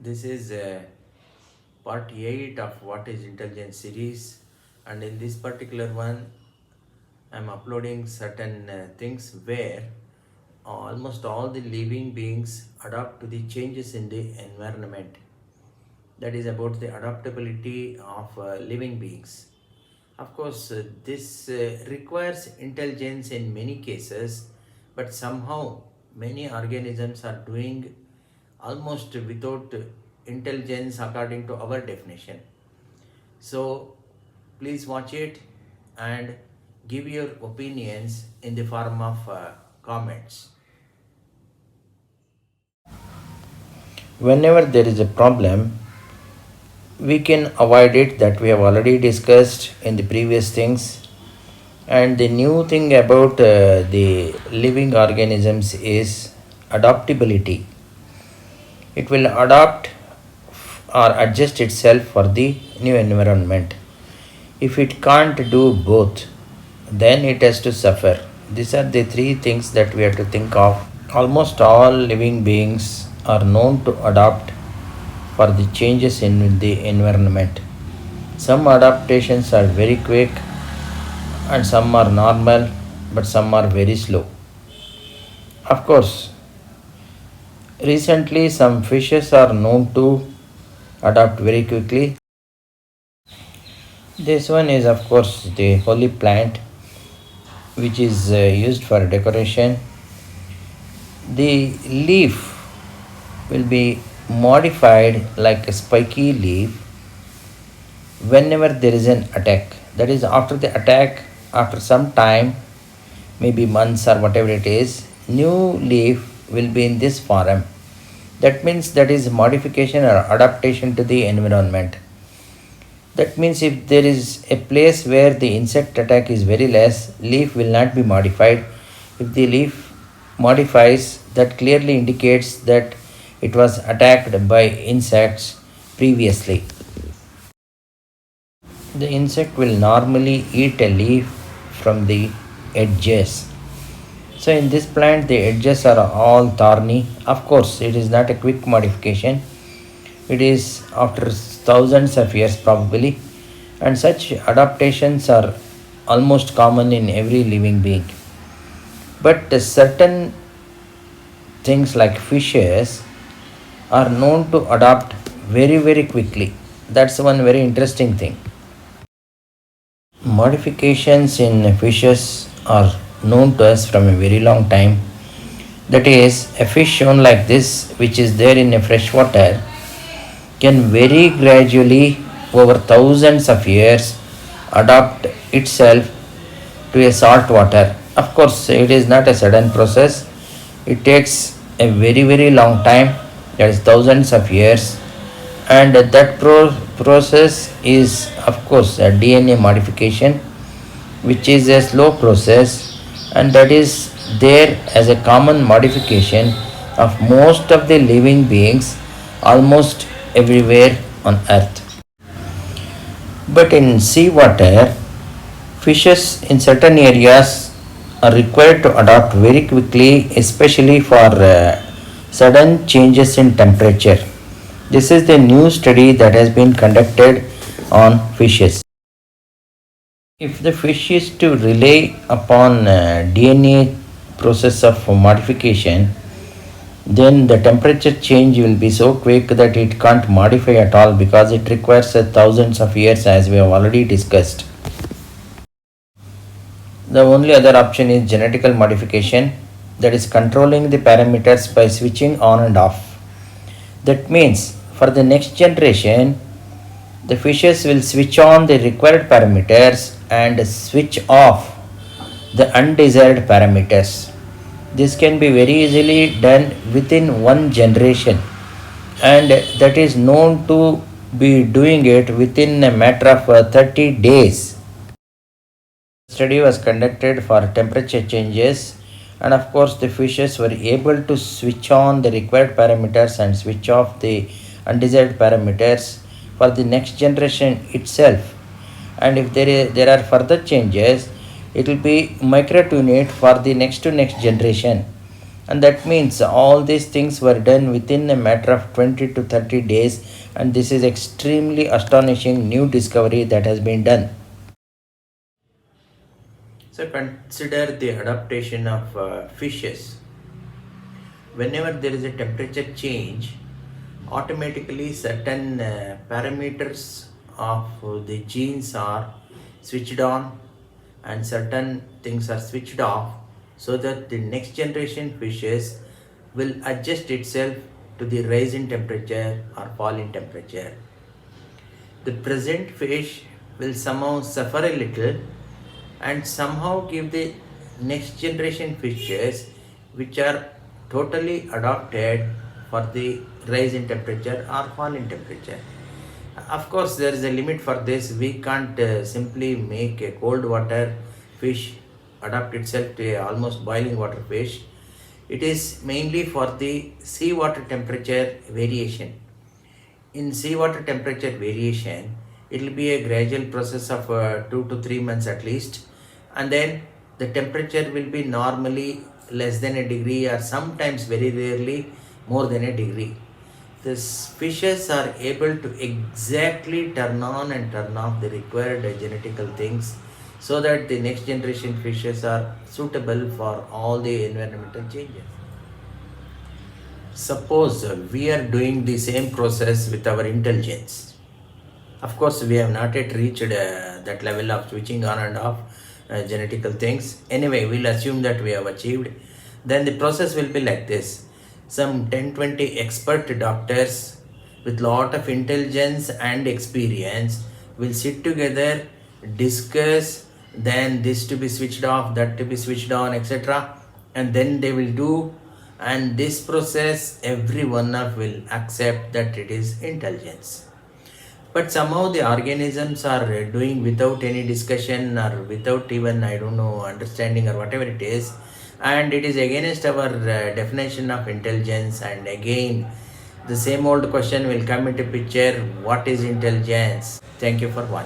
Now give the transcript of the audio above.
This is part 8 of What is Intelligence series, and in this particular one I'm uploading certain things where almost all the living beings adapt to the changes in the environment. That is about the adaptability of living beings. Of course, this requires intelligence in many cases, but somehow many organisms are doing almost without intelligence according to our definition. So, please watch it and give your opinions in the form of comments. Whenever there is a problem, we can avoid it, that we have already discussed in the previous things. And the new thing about the living organisms is adaptability. It will adapt or adjust itself for the new environment. If it can't do both, then it has to suffer. These are the three things that we have to think of. Almost all living beings are known to adapt for the changes in the environment. Some adaptations are very quick and some are normal, but some are very slow. Of course, recently some fishes are known to adapt very quickly. This one is, of course, the holy plant, which is used for decoration. The leaf will be modified like a spiky leaf whenever there is an attack. That is, after the attack, after some time, maybe months or whatever it is, new leaf will be in this form. That means that is modification or adaptation to the environment. That means if there is a place where the insect attack is very less, leaf will not be modified. If the leaf modifies, that clearly indicates that it was attacked by insects previously. The insect will normally eat a leaf from the edges. So in this plant the edges are all thorny. Of course, it is not a quick modification. It is after thousands of years probably, and such adaptations are almost common in every living being. But certain things like fishes are known to adapt very quickly. That's one very interesting thing. Modifications in fishes are known to us from a very long time. That is, a fish shown like this, which is there in a fresh water, can very gradually, over thousands of years, adapt itself to a salt water. Of course, it is not a sudden process. It takes a very long time, that is thousands of years, and that process is, of course, a DNA modification, which is a slow process, and that is there as a common modification of most of the living beings almost everywhere on earth. But in seawater, fishes in certain areas are required to adapt very quickly, especially for sudden changes in temperature. This is the new study that has been conducted on fishes. If the fish is to rely upon DNA process of modification, then the temperature change will be so quick that it can't modify at all, because it requires thousands of years, as we have already discussed. The only other option is genetical modification, that is controlling the parameters by switching on and off. That means for the next generation, the fishes will switch on the required parameters and switch off the undesired parameters. This can be very easily done within one generation, and that is known to be doing it within a matter of 30 days. The study was conducted for temperature changes, and of course the fishes were able to switch on the required parameters and switch off the undesired parameters for the next generation itself. And if there are further changes, it will be micro tune it for the next to next generation. And that means all these things were done within a matter of 20 to 30 days, and this is extremely astonishing new discovery that has been done. So consider the adaptation of fishes. Whenever there is a temperature change, automatically certain parameters of the genes are switched on and certain things are switched off, so that the next generation fishes will adjust itself to the rise in temperature or fall in temperature. The present fish will somehow suffer a little and somehow give the next generation fishes which are totally adapted for the rise in temperature or fall in temperature. Of course, there is a limit for this. We can't simply make a cold water fish adapt itself to a almost boiling water fish. It is mainly for the seawater temperature variation. In seawater temperature variation, it will be a gradual process of 2 to 3 months at least, and then the temperature will be normally less than a degree or sometimes very rarely more than a degree. These fishes are able to exactly turn on and turn off the required genetical things, so that the next generation fishes are suitable for all the environmental changes. Suppose we are doing the same process with our intelligence. Of course, we have not yet reached that level of switching on and off genetical things. Anyway, we'll assume that we have achieved. Then the process will be like this. Some 10-20 expert doctors with lot of intelligence and experience will sit together, discuss, then this to be switched off, that to be switched on, etc. And then they will do, and this process every one of will accept that it is intelligence. But somehow the organisms are doing without any discussion or without even, I don't know, understanding or whatever it is, and it is against our definition of intelligence. And again, the same old question will come into picture: what is intelligence? Thank you for watching.